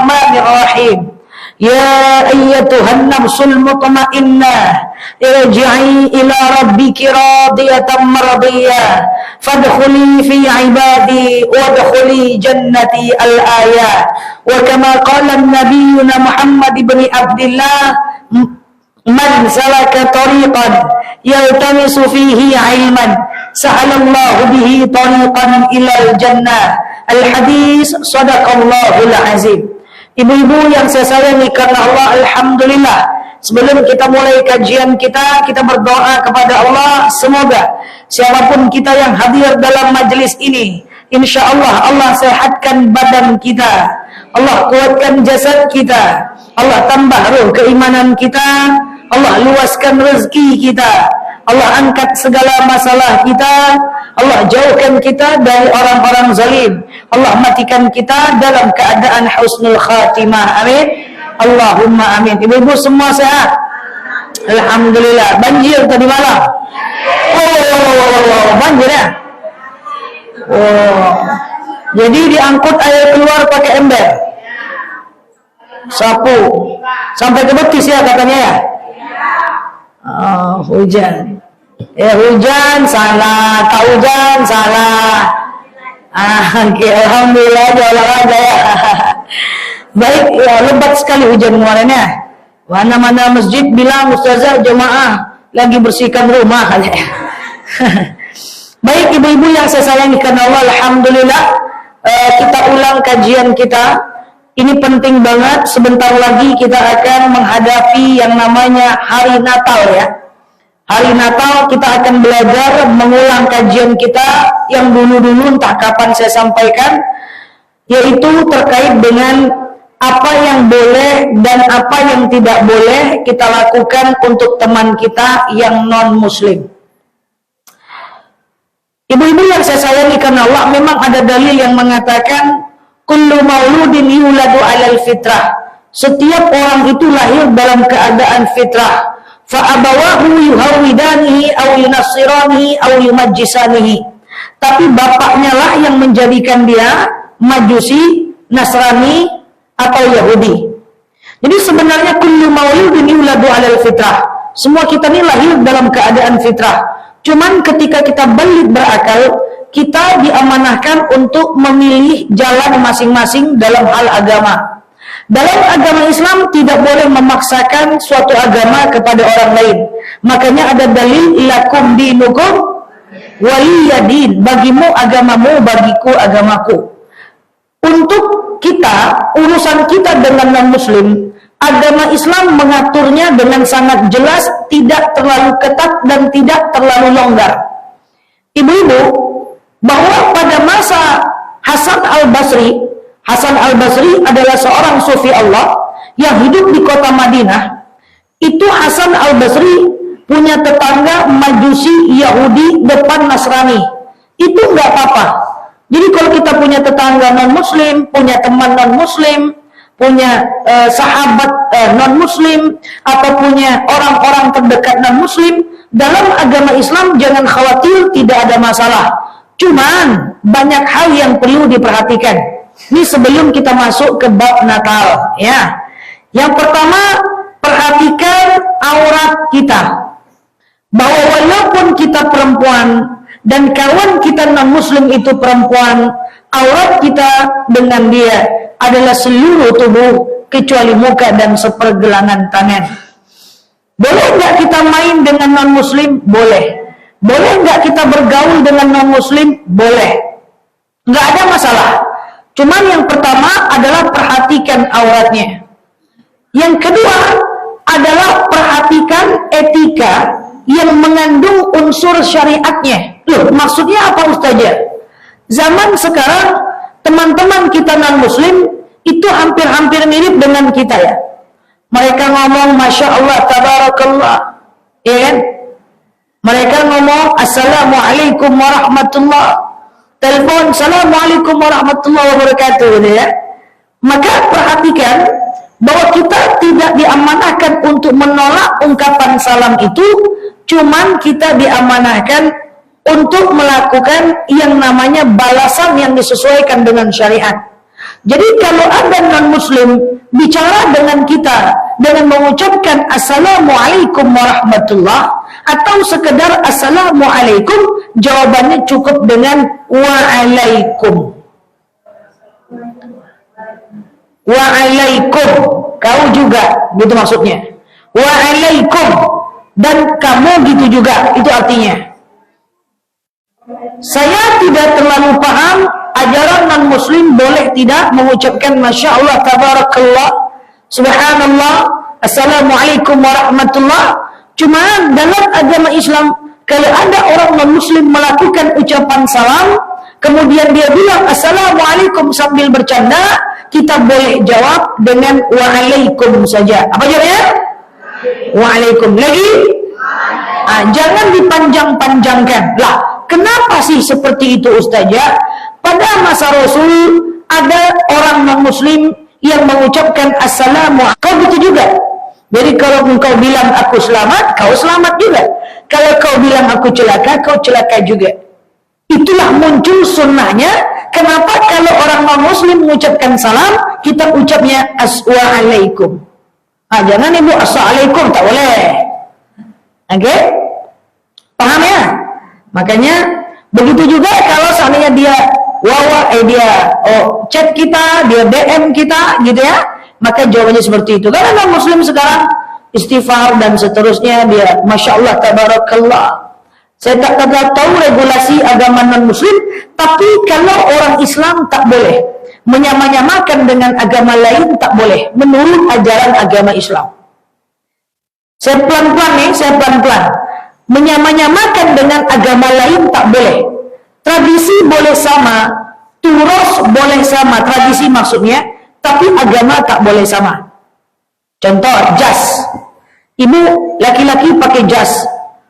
Bismillahirrahmanirrahim. Ya ayyatuhan nafsul mutmainnah, irji'i ila rabbiki radiyatan mardiyah, fadkhuli fi ibadi wadkhuli jannati al-ayat. Wa kama qala an-nabiyyuna Muhammad ibn Abdullah, man salaka tariqan yaltamisu fihi ilman sahalallahu bihi tariqan ilal jannah. Al-hadis sadaqallahul azim. Ibu-ibu yang saya sayangi karena Allah, alhamdulillah, sebelum kita mulai kajian kita berdoa kepada Allah, semoga siapapun kita yang hadir dalam majelis ini, insya Allah Allah sehatkan badan kita, Allah kuatkan jasad kita, Allah tambah ruh keimanan kita, Allah luaskan rezeki kita, Allah angkat segala masalah kita, Allah jauhkan kita dari orang-orang zalim, Allah matikan kita dalam keadaan husnul khatimah. Amin. Allahumma amin. Ibu-ibu semua sehat? Alhamdulillah. Banjir tadi malam? Oh, banjir ya? Oh. Jadi diangkut air keluar pakai ember, sapu, sampai ke betis ya katanya ya? Oh, hujan. Hujan salah, tak hujan salah. Alhamdulillah olahraga ya. Baik ya, lebat sekali hujan kemarin ya. Mana-mana masjid bilang ustazah jemaah lagi bersihkan rumah. Baik ibu-ibu yang saya sayangi karena Allah, alhamdulillah kita ulang kajian kita. Ini penting banget. Sebentar lagi kita akan menghadapi yang namanya hari Natal ya. Hari Natal kita akan belajar mengulang kajian kita yang dulu-dulu entah kapan saya sampaikan, yaitu terkait dengan apa yang boleh dan apa yang tidak boleh kita lakukan untuk teman kita yang non-muslim. Ibu-ibu yang saya sayangi karena Allah, memang ada dalil yang mengatakan kullu mauludin yuladu 'alal fitrah. Setiap orang itu lahir dalam keadaan fitrah. Fa abawahu yuhawidanihi aw yunassiranihi aw yumajjisanihi. Tapi bapaknya lah yang menjadikan dia Majusi, Nasrani atau Yahudi. Jadi sebenarnya kullu mauludin yuladu 'alal fitrah. Semua kita ini lahir dalam keadaan fitrah. Cuman ketika kita balik berakal, kita diamanahkan untuk memilih jalan masing-masing dalam hal agama. Dalam agama Islam tidak boleh memaksakan suatu agama kepada orang lain. Makanya ada dalil lakum dinukum waliyadin, bagimu agamamu, bagiku agamaku. Untuk kita, urusan kita dengan non-muslim, agama Islam mengaturnya dengan sangat jelas, tidak terlalu ketat dan tidak terlalu longgar. Ibu-ibu, bahwa pada masa Hasan al-Basri adalah seorang sufi Allah yang hidup di kota Madinah. Itu Hasan al-Basri punya tetangga Majusi, Yahudi, depan Nasrani. Itu nggak apa-apa. Jadi kalau kita punya tetangga non-muslim, punya teman non-muslim, punya sahabat non-muslim, atau punya orang-orang terdekat non-muslim, dalam agama Islam jangan khawatir, tidak ada masalah. Cuman banyak hal yang perlu diperhatikan. Ini sebelum kita masuk ke bab Natal ya. Yang pertama, perhatikan aurat kita. Bahwa walaupun kita perempuan dan kawan kita non-muslim itu perempuan, aurat kita dengan dia adalah seluruh tubuh kecuali muka dan sepergelangan tangan. Boleh nggak kita main dengan non-muslim? Boleh. Boleh nggak kita bergaul dengan non-muslim? Boleh. Nggak ada masalah. Cuman yang pertama adalah perhatikan auratnya. Yang kedua adalah perhatikan etika yang mengandung unsur syariatnya. Loh, maksudnya apa Ustazah? Zaman sekarang teman-teman kita non-muslim itu hampir-hampir mirip dengan kita ya. Mereka ngomong Masya Allah, Tabarakallah, ya kan? Mereka ngomong Assalamualaikum warahmatullah, telepon Assalamualaikum warahmatullahi wabarakatuh, gitu ya. Maka perhatikan bahwa kita tidak diamanahkan untuk menolak ungkapan salam itu, cuman kita diamanahkan untuk melakukan yang namanya balasan yang disesuaikan dengan syariat. Jadi kalau ada non-muslim bicara dengan kita dengan mengucapkan Assalamualaikum warahmatullah atau sekedar Assalamualaikum, jawabannya cukup dengan Waalaikum. Waalaikum, kau juga, gitu maksudnya. Waalaikum, dan kamu gitu juga, itu artinya. Saya tidak terlalu paham ajaran non-muslim boleh tidak mengucapkan Masya Allah, Tabarakallah, Subhanallah, Assalamualaikum warahmatullah. Cuma dalam agama Islam, kalau ada orang non-muslim melakukan ucapan salam, kemudian dia bilang Assalamualaikum sambil bercanda, kita boleh jawab dengan Waalaikum saja. Apa jawabnya? Waalaikum. Lagi? Jangan dipanjang-panjangkan. Lah, kenapa sih seperti itu Ustazah? Pada masa Rasul ada orang non-muslim yang mengucapkan Assalamualaikum. Kau gitu juga. Jadi kalau engkau bilang aku selamat, kau selamat juga. Kalau kau bilang aku celaka, kau celaka juga. Itulah muncul sunnahnya. Kenapa kalau orang non-muslim mengucapkan salam, kita ucapnya Assalamualaikum. Jangan ibu Assalamualaikum, tak boleh. Oke? Paham ya? Makanya begitu juga kalau seandainya dia chat kita, dia DM kita gitu ya, maka jawabannya seperti itu. Karena non-muslim sekarang istighfar dan seterusnya, dia Masya Allah, Tabarakallah. Saya tak tahu regulasi agama non-muslim, tapi kalau orang Islam tak boleh menyamanyamakan dengan agama lain, tak boleh menurut ajaran agama Islam. Saya pelan-pelan menyamanyamakan dengan agama lain tak boleh. Tradisi boleh sama, turos boleh sama, tradisi maksudnya, tapi agama tak boleh sama. Contoh, jas. Ibu laki-laki pakai jas.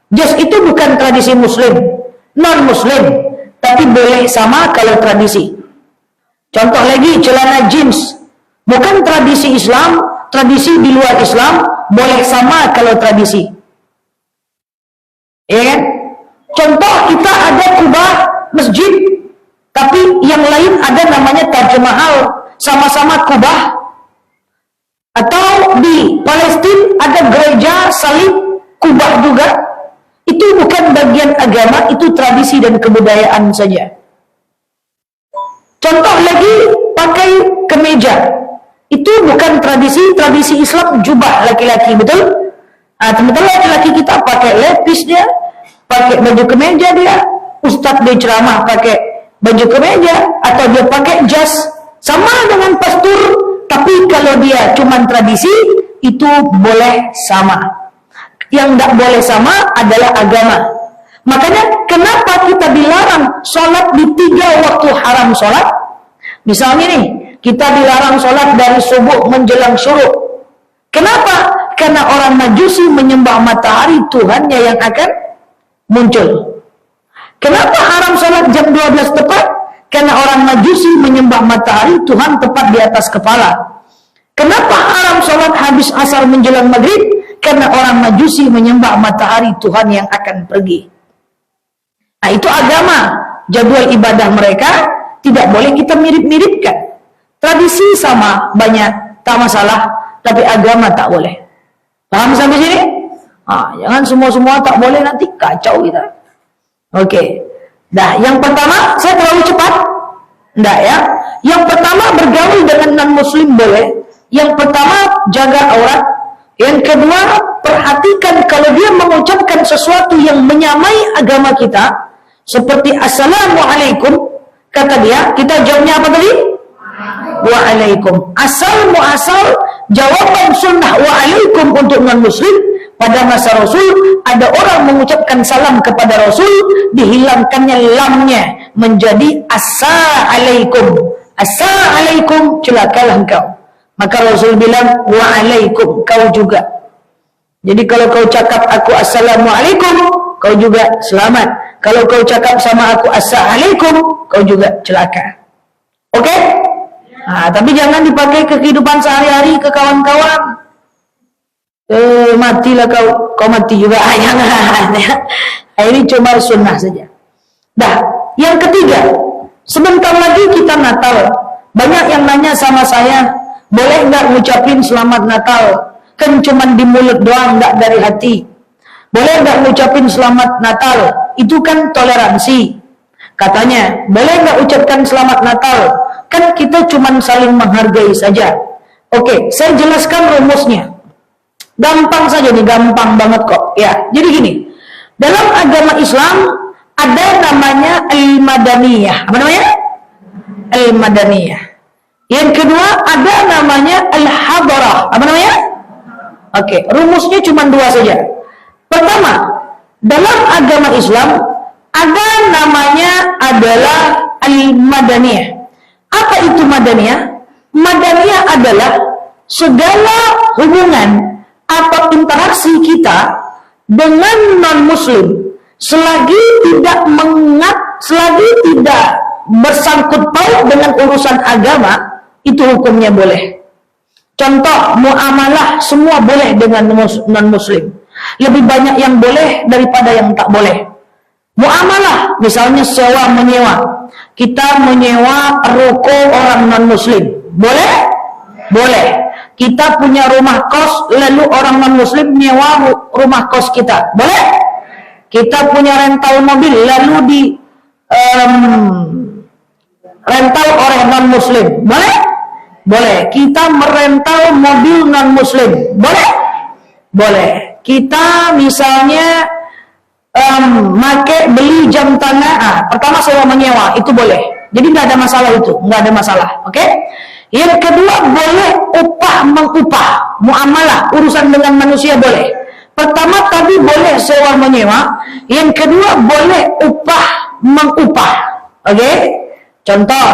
Jas itu bukan tradisi muslim, non-muslim, tapi boleh sama kalau tradisi. Contoh lagi, celana jeans. Bukan tradisi Islam, tradisi di luar Islam, boleh sama kalau tradisi. Ya kan? Contoh, kita ada kubah masjid, tapi yang lain ada namanya Taj Mahal, sama-sama kubah. Atau di Palestina ada gereja salib, kubah juga. Itu bukan bagian agama, itu tradisi dan kebudayaan saja. Contoh lagi, pakai kemeja. Itu bukan tradisi Islam, jubah laki-laki, betul? Sementara laki-laki kita pakai lepis dia, pakai baju kemeja dia, ustadz dia ceramah pakai baju kemeja, atau dia pakai jas, sama dengan pastor, tapi kalau dia cuma tradisi, itu boleh sama. Yang tidak boleh sama adalah agama. Makanya kenapa kita dilarang sholat di 3 waktu haram sholat? Misalnya nih, kita dilarang sholat dari subuh menjelang syuruk. Kenapa? Karena orang Majusi menyembah matahari Tuhannya yang akan muncul. Kenapa haram sholat jam 12 tepat? Karena orang Majusi menyembah matahari Tuhan tepat di atas kepala. Kenapa haram sholat habis asar menjelang maghrib? Karena orang Majusi menyembah matahari Tuhan yang akan pergi. Nah, itu agama. Jadwal ibadah mereka tidak boleh kita mirip-miripkan. Tradisi sama, banyak, tak masalah, tapi agama tak boleh. Paham sampai sini? Jangan semua-semua tak boleh, nanti kacau kita. Oke. Nah, yang pertama, saya terlalu cepat? Enggak ya. Yang pertama, bergaul dengan non-muslim boleh. Yang pertama, jaga aurat. Yang kedua, perhatikan kalau dia mengucapkan sesuatu yang menyamai agama kita, seperti Assalamualaikum, kata dia, kita jawabnya apa tadi? Waalaikum. Asal muasal jawaban sunnah waalaikum untuk non-muslim, pada masa Rasul ada orang mengucapkan salam kepada Rasul, dihilangkannya lamnya menjadi Assalamualaikum. Assalamualaikum, celakalah engkau. Maka Rasul bilang, waalaikum, kau juga. Jadi kalau kau cakap aku Assalamualaikum, kau juga selamat. Kalau kau cakap sama aku Assalamualaikum, kau juga celaka. Oke? Tapi jangan dipakai ke kehidupan sehari-hari, ke kawan-kawan. Matilah kau mati juga. Jangan. Ini cuma sunnah saja. Dah, yang ketiga, sebentar lagi kita Natal. Banyak yang nanya sama saya, boleh nggak ngucapin selamat Natal? Kan cuman di mulut doang, nggak dari hati. Boleh nggak ngucapin selamat Natal? Itu kan toleransi. Katanya, boleh nggak ucapkan selamat Natal? Kan kita cuman saling menghargai saja. Oke, saya jelaskan rumusnya. Gampang saja nih, gampang banget kok. Ya, jadi gini. Dalam agama Islam ada namanya al-madaniyah. Apa namanya? Al-madaniyah. Yang kedua ada namanya al-hadarah. Apa namanya? Oke, rumusnya cuma dua saja. Pertama, dalam agama Islam ada namanya adalah al-madaniyah. Apa itu madaniyah? Madaniyah adalah segala hubungan atau interaksi kita dengan non-muslim selagi tidak bersangkut paut dengan urusan agama, itu hukumnya boleh. Contoh, muamalah semua boleh dengan non-muslim. Lebih banyak yang boleh daripada yang tak boleh. Muamalah, misalnya sewa menyewa. Kita menyewa ruko orang non-muslim. Boleh? Boleh. Kita punya rumah kos, lalu orang non-muslim nyewa rumah kos kita. Boleh? Kita punya rental mobil, lalu di rental oleh non-muslim. Boleh? Boleh. Kita merental mobil non-muslim. Boleh? Boleh. Kita misalnya beli jam tangan. Pertama sewa menyewa, itu boleh. Jadi nggak ada masalah itu, nggak ada masalah. Oke? Yang kedua boleh upah mengupah, muamalah urusan dengan manusia boleh. Pertama tadi boleh sewa menyewa, yang kedua boleh upah mengupah. Oke? Contoh,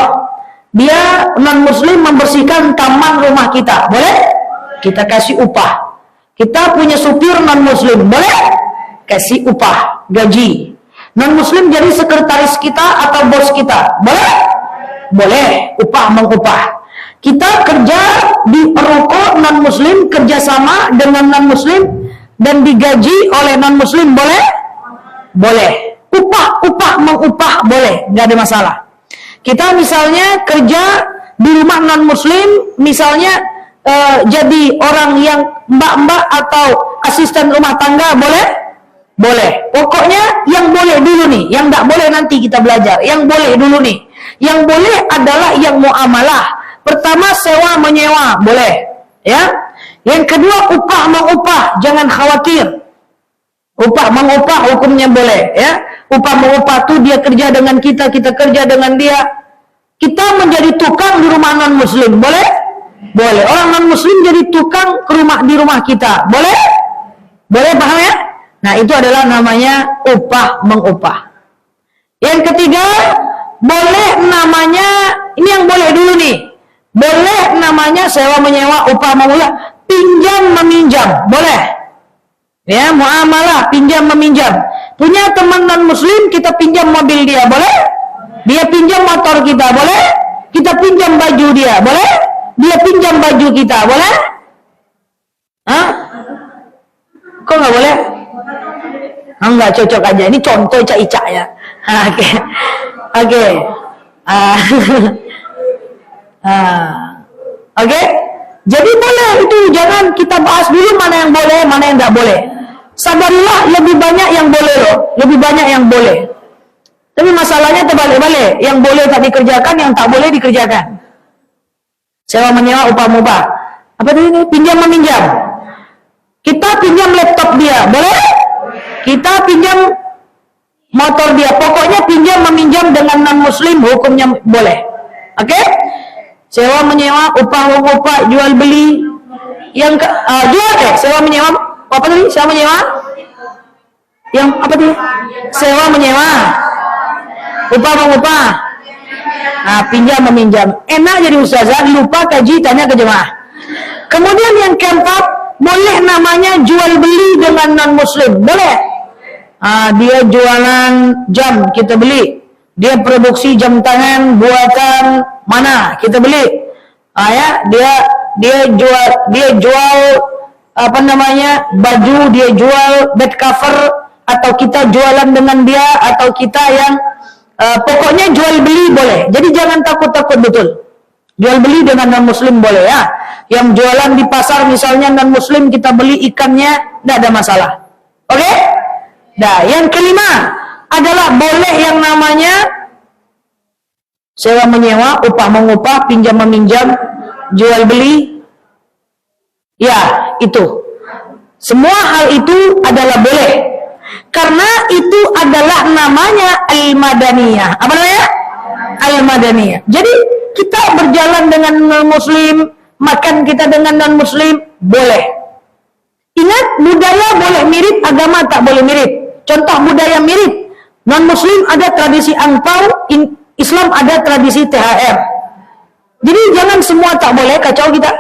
dia non-muslim membersihkan taman rumah kita, boleh? Kita kasih upah. Kita punya supir non-muslim, boleh? Kasih upah, gaji. Non-muslim jadi sekretaris kita atau bos kita, boleh? Boleh, upah mengupah. Kita kerja di ruko non-muslim, kerjasama dengan non-muslim dan digaji oleh non-muslim, boleh? Boleh. Upah mengupah boleh, nggak ada masalah. Kita misalnya kerja di rumah non-muslim, misalnya jadi orang yang mbak-mbak atau asisten rumah tangga, boleh? Boleh. Pokoknya yang boleh dulu nih, yang nggak boleh nanti kita belajar. Yang boleh dulu nih. Yang boleh adalah yang muamalah. Pertama sewa menyewa, boleh. Ya. Yang kedua upah mengupah, jangan khawatir. Upah mengupah hukumnya boleh, ya. Upah mengupah tuh dia kerja dengan kita, kita kerja dengan dia. Kita menjadi tukang di rumah non-muslim, boleh? Boleh. Orang non-muslim jadi tukang di rumah kita, boleh? Boleh, paham ya? Nah, itu adalah namanya upah mengupah. Yang ketiga, boleh namanya, ini yang boleh dulu nih. Boleh namanya sewa menyewa, upah mengupah, pinjam meminjam, boleh. Ya, muamalah pinjam meminjam. Punya teman non-muslim, kita pinjam mobil dia, boleh? Dia pinjam motor kita, boleh? Kita pinjam baju dia, boleh? Dia pinjam baju kita, boleh? Hah? Kok nggak boleh? Enggak, cocok aja. Ini contoh Ica-Ica ya. Oke. Oke. Oke. Jadi boleh itu, jangan kita bahas dulu mana yang boleh, mana yang nggak boleh. Sadarilah lebih banyak yang boleh loh, lebih banyak yang boleh. Tapi masalahnya terbalik-balik, yang boleh tak dikerjakan, yang tak boleh dikerjakan. Sewa menyewa, upah mubah. Apa tadi ini? Pinjam meminjam. Kita pinjam laptop dia, boleh? Kita pinjam motor dia. Pokoknya pinjam meminjam dengan non-muslim hukumnya boleh. Oke? Sewa menyewa, upah mengupah, jual beli. Yang jual sewa menyewa. Apa tadi? Sewa menyewa? Yang apa tadi? Sewa menyewa. Upah mengupah. Nah, pinjam meminjam. Enak jadi ustazah, lupa kaji, tanya ke jemaah. Kemudian yang keempat, boleh namanya jual beli dengan non-muslim. Boleh. Dia jualan jam, kita beli. Dia produksi jam tangan buatan mana, kita beli. Ya, dia jual apa namanya, baju, dia jual bed cover, atau kita jualan dengan dia, atau kita yang pokoknya jual beli boleh. Jadi jangan takut-takut, betul. Jual beli dengan non-muslim boleh ya. Yang jualan di pasar misalnya non-muslim, kita beli ikannya, tidak ada masalah. Oke? Nah, yang kelima adalah boleh yang namanya sewa menyewa, upah mengupah, pinjam meminjam, jual beli. Ya, itu. Semua hal itu adalah boleh. Karena itu adalah namanya al-madaniyah. Apa namanya? Al-madaniyah. Jadi kita berjalan dengan non-muslim, makan kita dengan non-muslim, boleh. Ingat, budaya boleh mirip, agama tak boleh mirip. Contoh budaya mirip, non-muslim ada tradisi angpau, Islam ada tradisi THR. Jadi jangan semua tak boleh, kacau kita.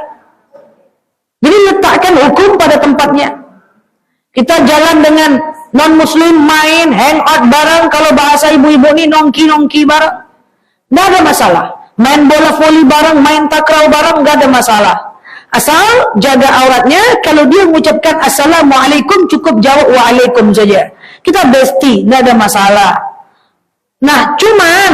Jadi letakkan hukum pada tempatnya. Kita jalan dengan non-muslim, main, hangout bareng, kalau bahasa ibu-ibu ini nongki-nongki bareng. Nggak ada masalah. Main bola voli bareng, main takraw bareng, nggak ada masalah. Asal jaga auratnya. Kalau dia mengucapkan assalamualaikum, cukup jawab waalaikum saja. Kita bestie, nggak ada masalah. Nah, cuman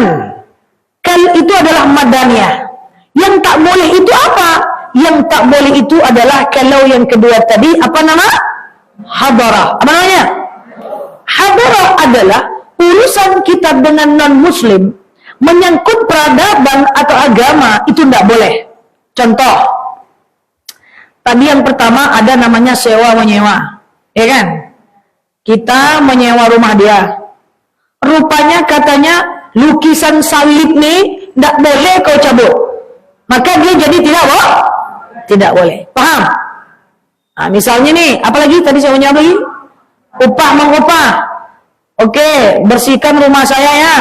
kalau itu adalah madaniyah. Yang tak boleh itu apa? Yang tak boleh itu adalah kalau yang kedua tadi, apa nama? Hadarah. Apa namanya? Hadarah adalah urusan kita dengan non-muslim, menyangkut peradaban atau agama, itu tidak boleh. Contoh, tadi yang pertama ada namanya sewa menyewa, ya kan? Kita menyewa rumah dia, rupanya katanya lukisan salib nih tidak boleh kau cabut, maka dia jadi tidak boleh. Paham? Nah, misalnya nih, apalagi tadi saya menjawab lagi, upah mengupah. Oke, bersihkan rumah saya ya,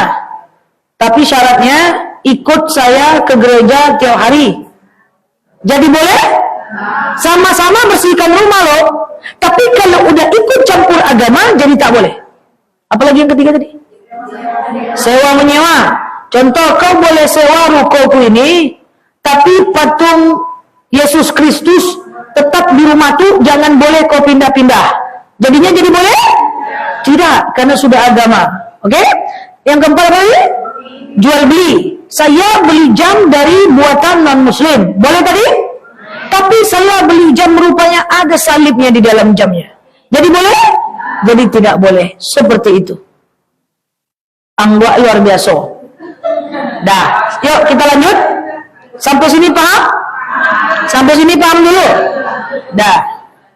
tapi syaratnya ikut saya ke gereja tiap hari. Jadi boleh? Sama-sama bersihkan rumah loh. Tapi kalau udah ikut campur agama, jadi tak boleh. Apalagi yang ketiga tadi? Sewa menyewa. Contoh, kau boleh sewa rukoku ini, tapi patung Yesus Kristus tetap di rumah tuh, jangan boleh kau pindah-pindah. Jadinya jadi boleh? Tidak, karena sudah agama. Oke? Yang keempat apa lagi? Jual beli. Saya beli jam dari buatan non-muslim. Boleh tadi? Tapi saya beli jam rupanya ada salibnya di dalam jamnya. Jadi boleh? Jadi tidak boleh. Seperti itu. Anggap luar biasa. Dah, yuk kita lanjut. Sampai sini paham? Sampai sini paham dulu? Dah.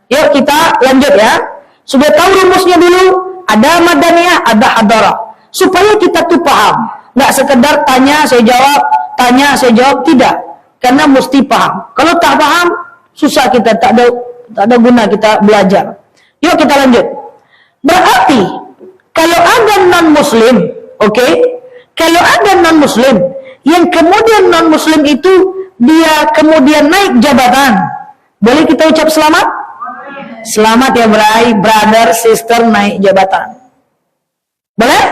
Yuk kita lanjut ya. Sudah tahu rumusnya dulu? Ada madaniyah, ada hadarah. Supaya kita tuh paham. Nggak sekedar tanya saya jawab, tanya saya jawab, tidak. Karena mesti paham. Kalau tak paham, susah kita, tak ada guna kita belajar. Yuk kita lanjut. Berarti kalau ada non-muslim, oke? Kalau ada non-muslim yang kemudian non-muslim itu dia kemudian naik jabatan, boleh kita ucap selamat? Selamat ya brother, sister naik jabatan. Boleh?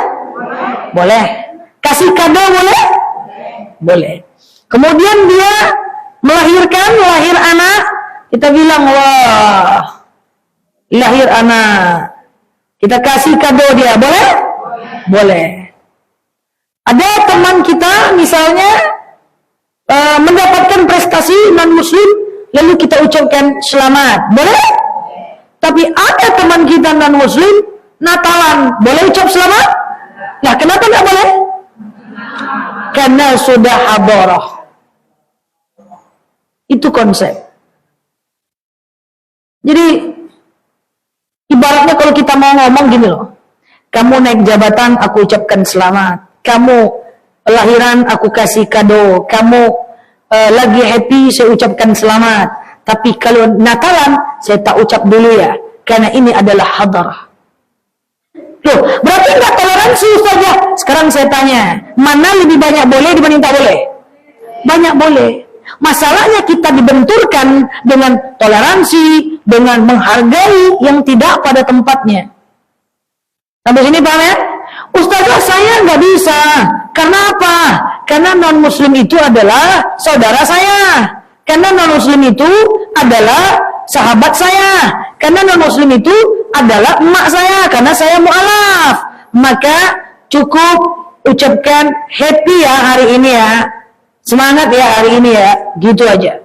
Boleh. Kasih kado boleh? Boleh. Kemudian dia lahir anak, kita bilang wah, lahir anak. Kita kasih kado dia, boleh? Boleh. Ada teman kita misalnya mendapatkan prestasi non-muslim, lalu kita ucapkan selamat, boleh? Tapi ada teman kita non-muslim Natalan, boleh ucap selamat? Nah, kenapa tidak boleh? Karena sudah hadarah. Itu konsep. Jadi ibaratnya kalau kita mau ngomong gini loh, kamu naik jabatan, aku ucapkan selamat. Kamu lahiran, aku kasih kado. Kamu lagi happy, saya ucapkan selamat. Tapi kalau Natalan, saya tak ucap dulu ya, karena ini adalah hadarah. Loh, berarti nggak toleransi Ustazah? Sekarang saya tanya, mana lebih banyak boleh dibanding tak boleh? Banyak boleh. Masalahnya kita dibenturkan dengan toleransi, dengan menghargai yang tidak pada tempatnya. Sampai sini paham ya? Ustazah, saya nggak bisa. Karena apa? Karena non-muslim itu adalah saudara saya. Karena non-muslim itu adalah sahabat saya. Karena non-muslim itu adalah emak saya. Karena saya mu'alaf. Maka cukup ucapkan happy ya hari ini ya. Semangat ya hari ini ya, gitu aja.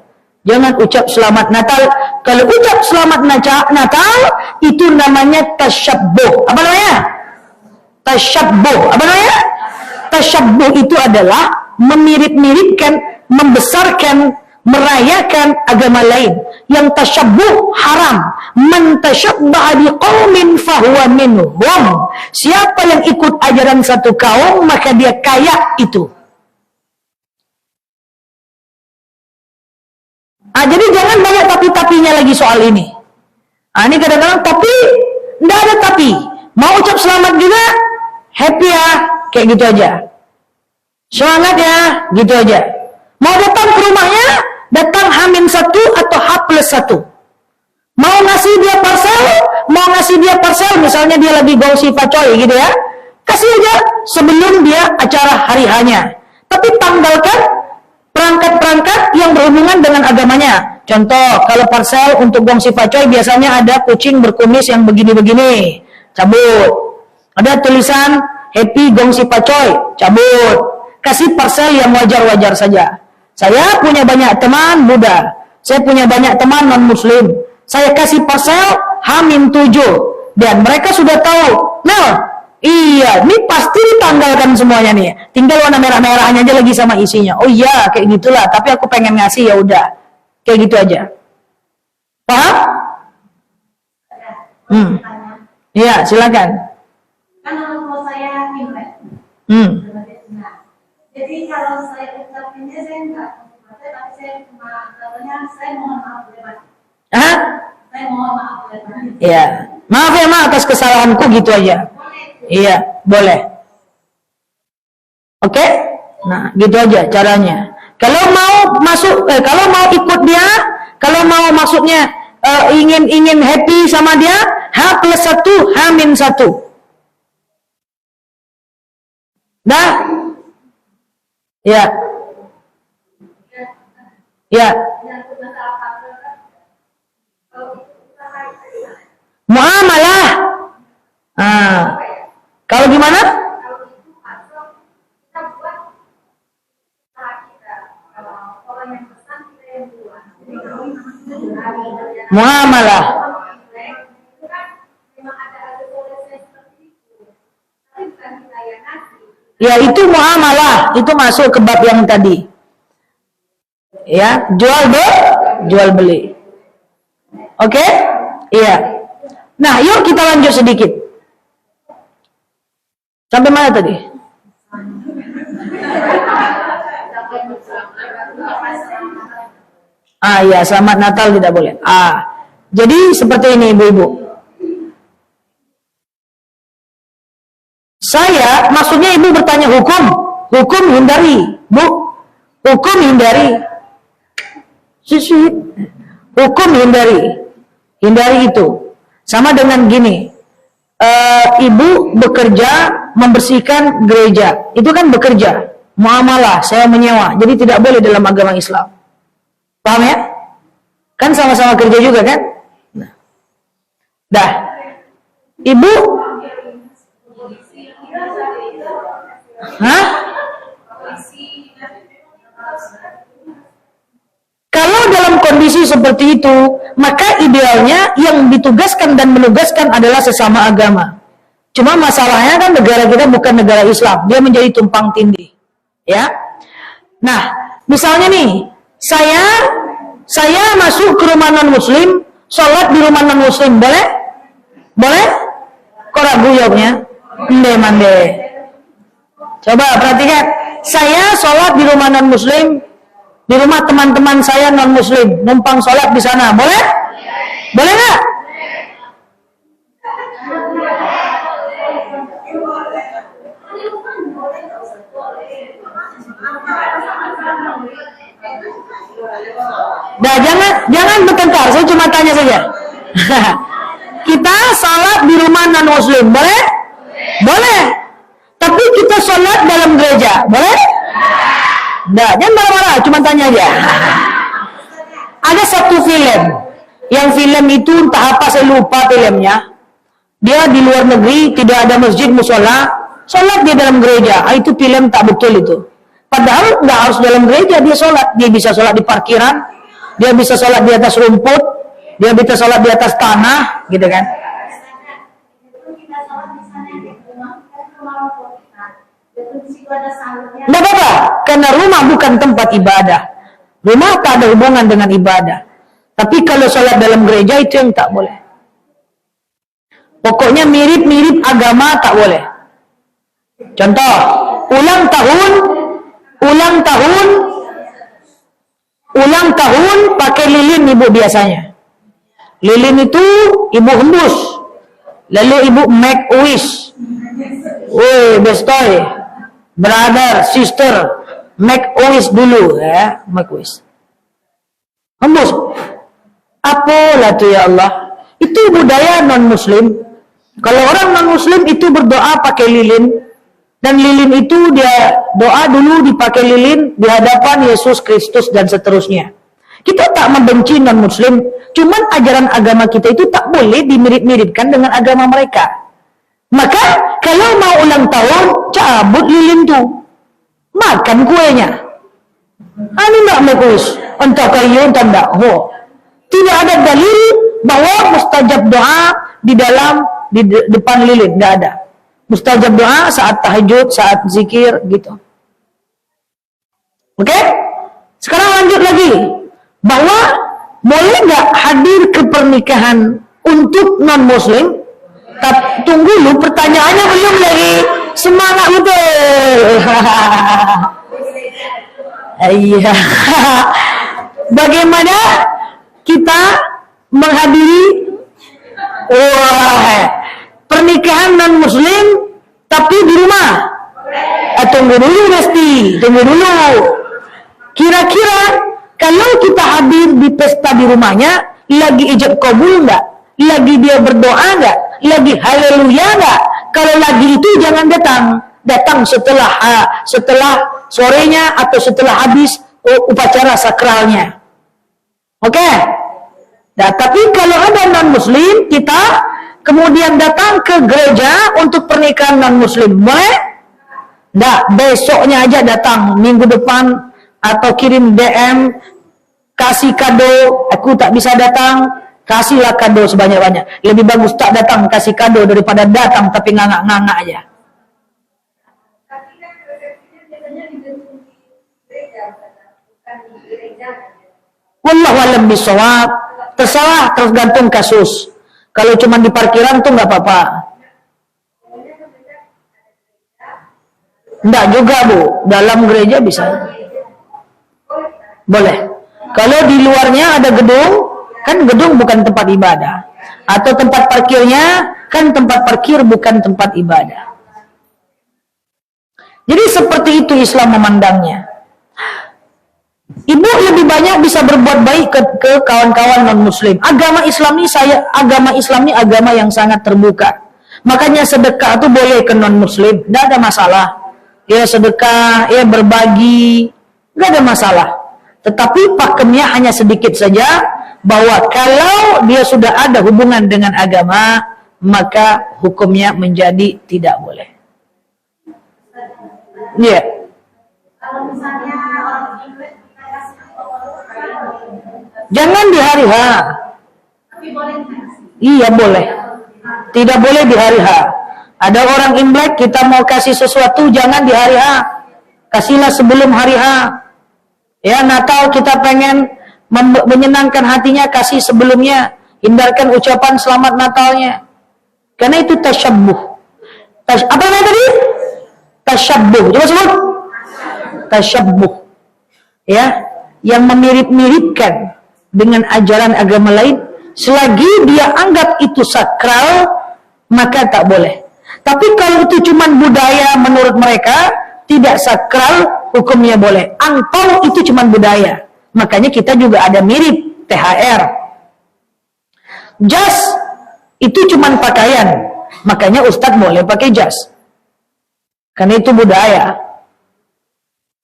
Jangan ucap selamat Natal. Kalau ucap selamat Natal itu namanya tasyabbuh. Apa namanya? Tasyabbuh. Apa namanya? Tasyabbuh itu adalah memirip-miripkan, membesarkan, merayakan agama lain. Yang tasyabbuh haram. Man tasyabbaha biqaumin fahuwa minhum. Siapa yang ikut ajaran satu kaum maka dia kayak itu. Jadi jangan banyak tapi-tapinya lagi soal ini. Ini kadang-kadang tapi, enggak ada tapi. Mau ucap selamat juga, happy ya, kayak gitu aja. Semangat ya, gitu aja. Mau datang ke rumahnya, datang H-1 atau H+1. Mau ngasih dia parcel, misalnya dia lagi gongsi pacoy gitu ya. Kasih aja sebelum dia acara hari H-nya. Tapi tanggalkan perangkat-perangkat yang berhubungan dengan agamanya. Contoh, kalau parcel untuk gongsi pacoy biasanya ada kucing berkumis yang begini-begini, cabut. Ada tulisan happy gongsi pacoy, cabut. Kasih parcel yang wajar-wajar saja. Saya punya banyak teman Buddha, saya punya banyak teman non-muslim. Saya kasih parcel H-7 dan mereka sudah tahu. Nah, iya, ini pasti ditanggalkan semuanya nih. Tinggal warna merah-merahnya aja lagi sama isinya. Oh iya, kayak gitulah. Tapi aku pengen ngasih, ya udah. Kayak gitu aja. Paham? Iya, silakan. Kan orang tua saya Imlek. Jadi kalau saya ucapinnya saya enggak, tapi saya cuma katanya saya mohon maaf lebar. Saya mohon maaf lebar. Iya. Maaf ya, Ma, atas kesalahanku gitu aja. Iya, boleh. Oke? Nah, gitu aja caranya. Kalau mau masuk, kalau mau ikut dia, kalau mau maksudnya ingin happy sama dia, H+1, H-1. Dah? Ya. Ya. Muamalah. Kalau gimana? Muamalah. Ya, itu muamalah, itu masuk ke bab yang tadi. Ya, jual beli. Oke? Iya. Nah, yuk kita lanjut sedikit. Sampai mana tadi? Ya, selamat Natal tidak boleh. Jadi seperti ini ibu-ibu. Maksudnya ibu bertanya hukum hindari, Bu. Hukum hindari. Hukum hindari itu. Sama dengan gini. Ibu bekerja membersihkan gereja. Itu kan bekerja. Muamalah, saya menyewa. Jadi tidak boleh dalam agama Islam. Paham ya? Kan sama-sama kerja juga kan? Dah. Ibu Kalau dalam kondisi seperti itu, maka idealnya yang ditugaskan dan menugaskan adalah sesama agama. Cuma masalahnya kan negara kita bukan negara Islam, dia menjadi tumpang tindih. Ya. Nah, misalnya nih, saya masuk ke rumah non-muslim, sholat di rumah non-muslim, boleh? Boleh? Kok ragu jawabnya? Mande. Coba perhatikan, saya sholat di rumah non-muslim, di rumah teman-teman saya non-muslim, numpang sholat di sana, boleh? Boleh nggak? Nah, jangan bertengkar, saya cuma tanya saja. Kita sholat di rumah non-muslim, boleh? Boleh. Tapi kita sholat dalam gereja, boleh? Nah, jangan marah-marah, cuma tanya aja. Ada satu film, yang film itu entah apa saya lupa filmnya. Dia di luar negeri, tidak ada masjid musola, sholat di dalam gereja. Itu film tak betul itu. Padahal nggak harus dalam gereja dia sholat. Dia bisa sholat di parkiran, dia bisa sholat di atas rumput, dia bisa sholat di atas tanah, gitu kan? Nggak apa-apa, karena rumah bukan tempat ibadah. Rumah tak ada hubungan dengan ibadah. Tapi kalau sholat dalam gereja itu yang tak boleh. Pokoknya mirip-mirip agama tak boleh. Contoh, ulang tahun pakai lilin ibu biasanya. Lilin itu ibu hembus, lalu ibu make wish. Woi, bestoy, brother, sister, make wish dulu ya, make wish. Hembus. Apalah tuh ya Allah? Itu budaya non Muslim. Kalau orang non Muslim itu berdoa pakai lilin. Dan lilin itu dia doa dulu dipakai lilin di hadapan Yesus Kristus dan seterusnya. Kita tak membenci non-muslim, cuman ajaran agama kita itu tak boleh dimirip-miripkan dengan agama mereka. Maka kalau mau ulang tahun, cabut lilin itu. Makan kuenya. Ini enggak mekuis. Entah kayu, entah enggak. Tidak ada dalil bahwa mustajab doa di depan lilin. Enggak ada. Mustajab doa saat tahajud, saat zikir, gitu. Oke? Sekarang lanjut lagi. Bahwa boleh nggak hadir ke pernikahan untuk non-muslim? Tunggu lu, pertanyaannya belum lagi. Semangat betul. Iya. Bagaimana kita menghadiri pernikahan non-muslim tapi di rumah? Tunggu dulu Besti, tunggu dulu. Kira-kira kalau kita hadir di pesta di rumahnya, lagi ijab kabul nggak? Lagi dia berdoa nggak? Lagi haleluya nggak? Kalau lagi itu jangan datang. Datang setelah sorenya atau setelah habis upacara sakralnya. Oke? Nah, tapi kalau ada non-muslim, kita kemudian datang ke gereja untuk pernikahan non-muslim, boleh? Nggak, besoknya aja datang, minggu depan, atau kirim DM, kasih kado, aku tak bisa datang, kasihlah kado sebanyak-banyak. Lebih bagus tak datang, kasih kado daripada datang tapi ngangak-ngangak aja. Wallahu a'lam bishawab. Terserah, tergantung kasus. Kalau cuma di parkiran tuh nggak apa-apa. Enggak juga Bu, dalam gereja bisa. Boleh. Kalau di luarnya ada gedung, kan gedung bukan tempat ibadah. Atau tempat parkirnya, kan tempat parkir bukan tempat ibadah. Jadi seperti itu Islam memandangnya. Ibu lebih banyak bisa berbuat baik ke kawan-kawan non-muslim. Agama Islam ini agama yang sangat terbuka. Makanya sedekah itu boleh ke non-muslim, tidak ada masalah. Ya sedekah, ya berbagi, tidak ada masalah. Tetapi pakemnya hanya sedikit saja, bahwa kalau dia sudah ada hubungan dengan agama, maka hukumnya menjadi tidak boleh. Iya. Kalau misalnya orang Inggris kita kasih Jangan di hari H. tapi boleh kasih. Iya boleh. Tidak boleh di hari H. Ada orang Imlek kita mau kasih sesuatu, jangan di hari H. Kasihlah sebelum hari H. Ya, Natal kita pengen menyenangkan hatinya, kasih sebelumnya. Hindarkan ucapan selamat Natalnya. Karena itu tasyabbuh. Apa namanya tadi? Tasyabbuh. Coba sebut. Tasyabbuh. Ya, yang memirip-miripkan dengan ajaran agama lain, selagi dia anggap itu sakral, maka tak boleh. Tapi kalau itu cuma budaya menurut mereka, tidak sakral, hukumnya boleh. Angpau itu cuma budaya. Makanya kita juga ada mirip THR. Jas itu cuma pakaian. Makanya Ustadz boleh pakai jas. Karena itu budaya.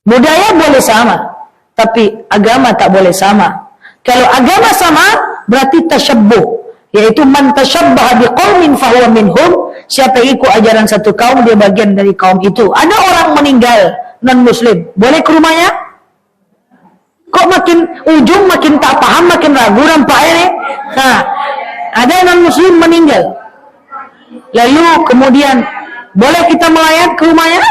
Budaya boleh sama, tapi agama tak boleh sama. Kalau agama sama, berarti tasyabbuh, yaitu man tasyabbaha biqaumin fahuwa minhum. Siapa ikut ajaran satu kaum, dia bagian dari kaum itu. Ada orang meninggal non muslim, boleh ke rumahnya? Kok makin ujung makin tak paham, makin ragu nampaknya nih. Nah, ada non muslim meninggal, lalu kemudian boleh kita melayat ke rumahnya?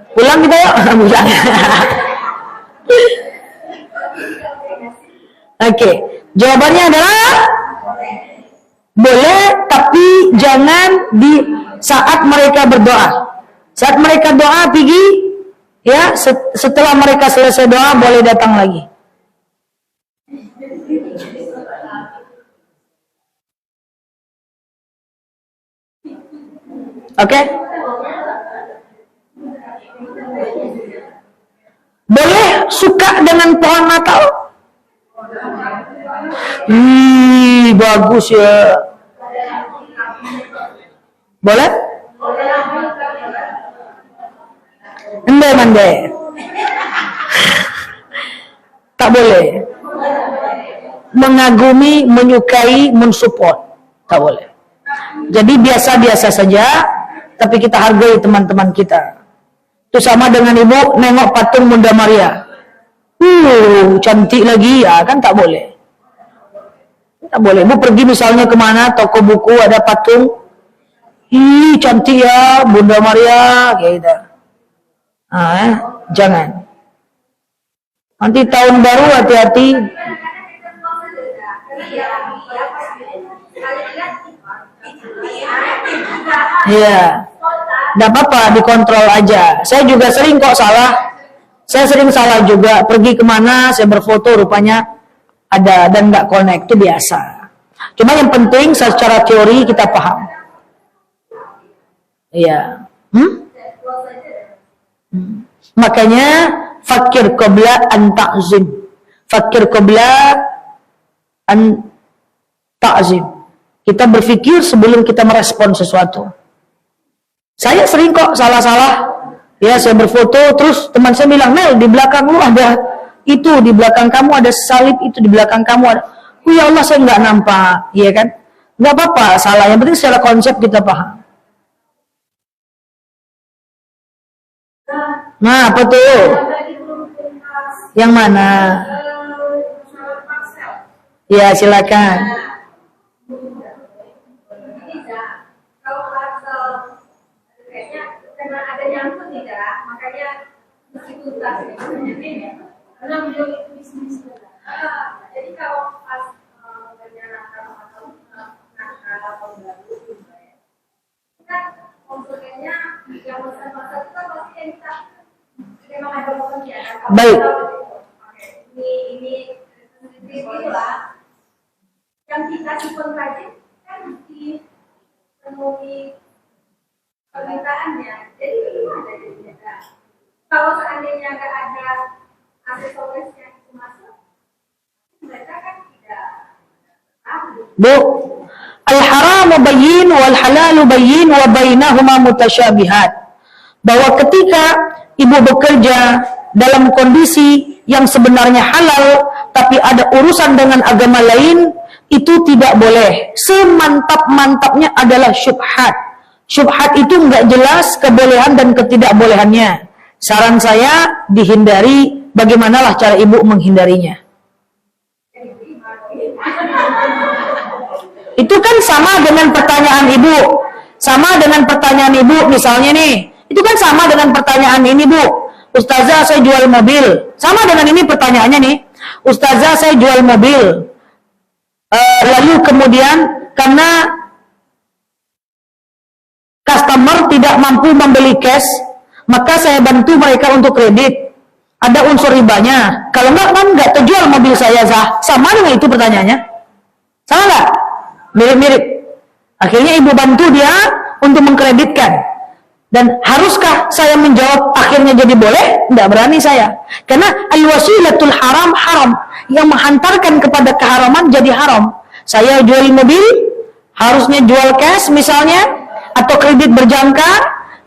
Pulang kita yuk. Pulang. Oke, jawabannya adalah boleh, tapi jangan di saat mereka berdoa. Saat mereka doa pergi, ya, setelah mereka selesai doa boleh datang lagi. Oke? Boleh suka dengan pohon Natal? Bagus ya. Boleh? Mande. Tak boleh. Mengagumi, menyukai, mensupport. Tak boleh. Jadi biasa-biasa saja, tapi kita hargai teman-teman kita. Itu sama dengan ibu nengok patung Bunda Maria. Cantik lagi, ya kan tak boleh. Tak boleh. Ibu pergi misalnya kemana, toko buku ada patung. Cantik ya Bunda Maria, kayak gitu. Jangan. Nanti tahun baru hati-hati. Iya. Enggak apa-apa, dikontrol aja. Saya juga sering kok salah. Saya sering salah juga. Pergi kemana, saya berfoto rupanya ada dan nggak connect, itu biasa. Cuma yang penting secara teori kita paham. Iya. Makanya fakir qabla an ta'zim. Fakir qabla an ta'zim. Kita berpikir sebelum kita merespon sesuatu. Saya sering kok salah-salah. Ya, saya berfoto terus teman saya bilang, "Mel, di belakang lu ada itu, di belakang kamu ada salib itu, di belakang kamu ada." "Oh ya Allah, saya nggak nampak." Iya kan? Nggak apa-apa, salah. Yang penting secara konsep kita paham. Nah, apa tuh? Yang mana? Ya, silakan. Karena ada nyangkut tidak, makanya meskipun karena beliau itu bisnis. Jadi kalau pas perjalanan atau tahun baru, kita konsumennya yang masa-masa itu kan pasti yang kita memang ada pekerjaan. Baik. Ini itulah yang kita simpan rajin kan dipenuhi permintaannya. Jadi gimana jadinya? Kalau seandainya nggak ada aksesoris yang itu masuk, mereka kan tidak tahu. Bu, al-haramu bayyin wal halalu bayyin wa bainahuma mutasyabihat. Bahwa ketika ibu bekerja dalam kondisi yang sebenarnya halal, tapi ada urusan dengan agama lain, itu tidak boleh. Semantap-mantapnya adalah syubhat. Syubhat itu nggak jelas kebolehan dan ketidakbolehannya. Saran saya dihindari. Bagaimanalah cara ibu menghindarinya? Itu kan sama dengan pertanyaan ibu. Sama dengan pertanyaan ibu misalnya nih. Itu kan sama dengan pertanyaan ini, Bu. Ustazah, saya jual mobil. Sama dengan ini pertanyaannya nih. Ustazah, saya jual mobil. Lalu kemudian karena customer tidak mampu membeli cash, maka saya bantu mereka untuk kredit. Ada unsur ribanya. Kalau enggak, kan enggak terjual mobil saya, Zah. Sama dengan itu pertanyaannya. Sama enggak? Mirip-mirip. Akhirnya ibu bantu dia untuk mengkreditkan. Dan haruskah saya menjawab akhirnya jadi boleh? Enggak berani saya. Karena al-wasilatul haram haram. Yang menghantarkan kepada keharaman jadi haram. Saya jual mobil, harusnya jual cash misalnya, atau kredit berjangka,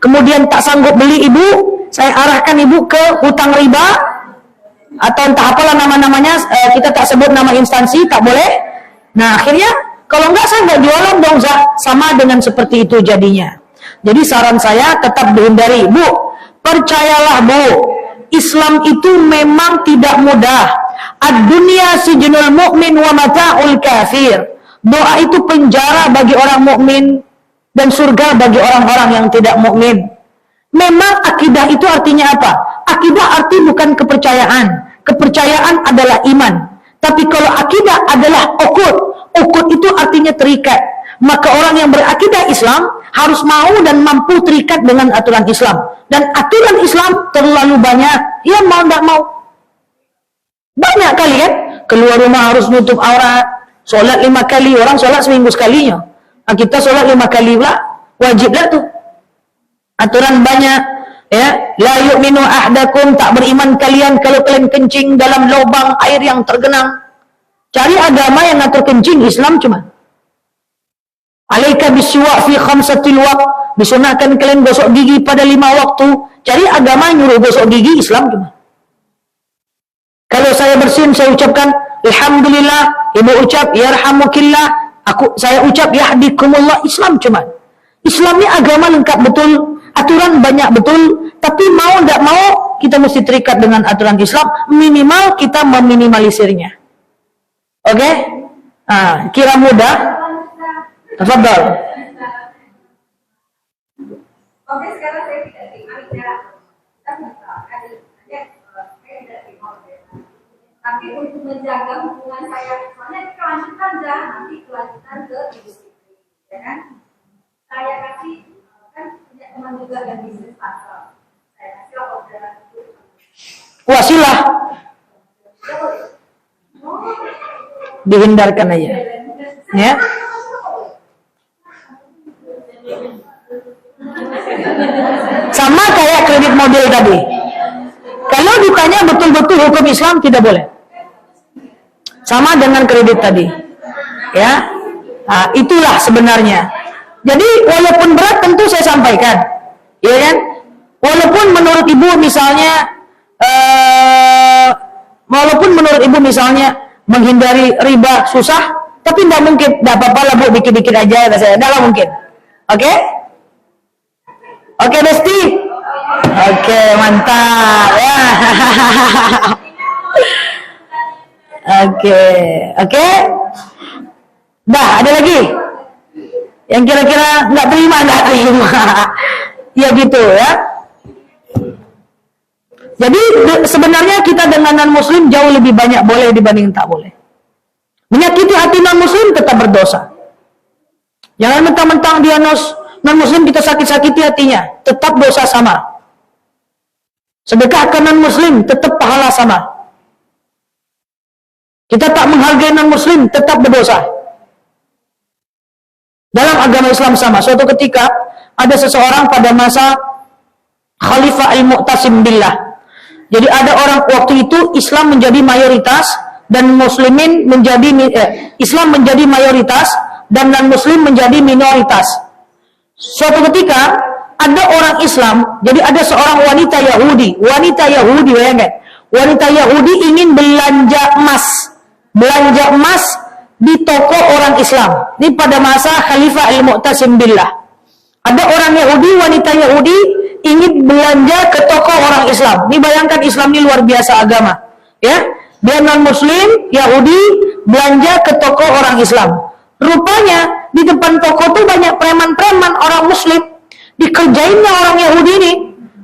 kemudian tak sanggup beli ibu, saya arahkan ibu ke hutang riba, atau entah apalah nama-namanya, kita tak sebut nama instansi, tak boleh. Nah akhirnya Kalau enggak saya enggak jualan dong, sama dengan seperti itu jadinya. Jadi saran saya tetap dihindari. Bu, percayalah Bu, Islam itu memang tidak mudah. Ad-dunya sijnul mu'min wa mata'ul kafir. Doa itu penjara bagi orang mukmin dan surga bagi orang-orang yang tidak mukmin. Memang akidah itu artinya apa? Akidah arti bukan kepercayaan. Kepercayaan adalah iman. Tapi kalau akidah adalah uqud. Uqud itu artinya terikat. Maka orang yang berakidah Islam harus mau dan mampu terikat dengan aturan Islam. Dan aturan Islam terlalu banyak. Ya mau tidak mau. Banyak kali kan? Keluar rumah harus nutup aurat. Solat 5 kali. Orang solat seminggu sekalinya. Nah, kita solat 5 kali pula. Wajib lah tuh. Aturan banyak. Ya, la yu'minu ahdakum, tak beriman kalian kalau kalian kencing dalam lubang air yang tergenang. Cari agama yang ngatur kencing, Islam cuma. Alaika bisiwak fi khamsatil waqt, disunahkan kalian gosok gigi pada 5 waktu. Cari agama yang nyuruh gosok gigi, Islam cuma. Kalau saya bersin, saya ucapkan alhamdulillah, ibu ucap yarhamukillah, saya ucap yahdikumullah, Islam cuma. Islam ini agama lengkap betul, aturan banyak betul, tapi mau tidak mau kita mesti terikat dengan aturan Islam, minimal kita meminimalisirnya. Oke? Nah, kira mudah? Tafadhol. Oke, sekarang saya tidak terima bicara. Tapi untuk menjaga hubungan saya, soalnya kelanjutan dah, nanti kelanjutan ke Ibu Fitri, ya kan? Saya kasih, kan punya teman juga yang bisnis pasar. Saya kasih order itu. Wasilah. Dihindarkan aja. Ya. Sama kayak kredit model tadi. Kalau ditanya betul-betul hukum Islam tidak boleh. Sama dengan kredit tadi. Ya. Nah, itulah sebenarnya. Jadi walaupun berat tentu saya sampaikan. Ya kan? Walaupun menurut Ibu misalnya menghindari riba susah, tapi tidak mungkin, tidak apa-apa lah Bu, dikit-dikit aja kata saya, tidak mungkin. Oke? Oke Besti? Oke, mantap ya. Oke. Dah, ada lagi? Yang kira-kira nggak terima. Ya gitu ya. Jadi sebenarnya kita dengan non-muslim jauh lebih banyak boleh dibanding tak boleh. Menyakiti hati non-muslim tetap berdosa. Jangan mentang-mentang dia non-muslim kita sakit-sakiti hatinya, tetap dosa sama. Sedekahkan non-muslim tetap pahala sama. Kita tak menghargai non-muslim tetap berdosa. Dalam agama Islam sama. Suatu ketika ada seseorang pada masa Khalifah Al-Mu'tasim Billah. Jadi ada orang waktu itu Islam menjadi mayoritas dan muslimin menjadi Islam menjadi mayoritas dan non-muslim menjadi minoritas. Suatu ketika ada orang Islam, jadi ada seorang wanita Yahudi, bayangkan. Wanita Yahudi ingin belanja emas di toko orang Islam. Ini pada masa Khalifah Al-Mu'tasim Billah. Ada orang Yahudi, wanita Yahudi ingin belanja ke toko orang Islam. Ini bayangkan Islam ini luar biasa agama. Ya, dia non-muslim, Yahudi, belanja ke toko orang Islam. Rupanya di depan toko tuh banyak preman-preman orang muslim. Dikerjainnya orang Yahudi ini,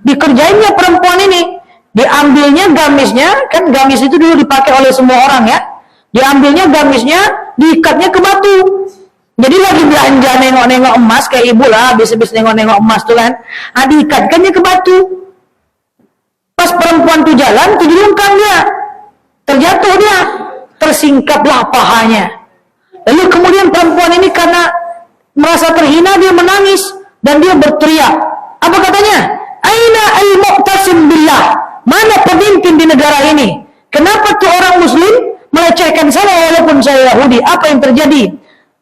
dikerjainnya perempuan ini. Diambilnya gamisnya, kan gamis itu dulu dipakai oleh semua orang ya. Diambilnya gamisnya, diikatnya ke batu. Jadi lagi belanja nengok-nengok emas, kayak ibu lah, habis-habis nengok-nengok emas tuh kan. Nah, diikatkannya ke batu. Pas perempuan tuh jalan, tuh dilungkang dia. Terjatuh dia. Tersingkaplah pahanya. Lalu kemudian perempuan ini karena merasa terhina, dia menangis. Dan dia berteriak. Apa katanya? Aina al-Mu'tasim Billah. Mana pemimpin di negara ini? Kenapa tuh orang muslim melecehkan saya walaupun saya Yahudi? Apa yang terjadi?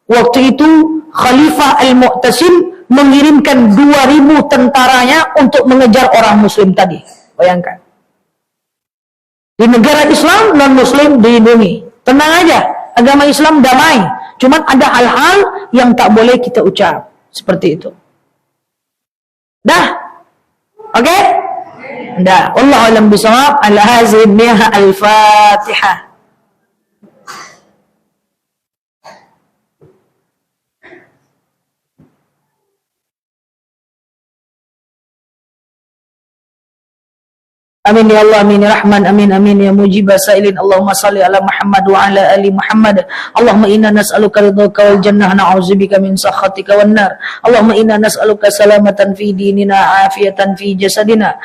Waktu itu Khalifah Al-Mu'tasim mengirimkan 2.000 tentaranya untuk mengejar orang muslim tadi. Bayangkan. Di negara Islam non-muslim dilindungi. Tenang aja, agama Islam damai. Cuman ada hal-hal yang tak boleh kita ucap. Seperti itu. Dah? Oke? Dah. Wallahu a'lam bishawab. Al-hazimiyah al-Fatihah. Amin ya Allah, amin ya Rahman, amin amin ya mujibah sa'ilin. Allahumma salli ala Muhammad wa ala ali Muhammad. Allahumma inna nas'aluka ridhaka wal jannah, na'udzubika min sakhatika wan nar. Allahumma inna nas'aluka salamatan fi dinina, afiyatan fi jasadina.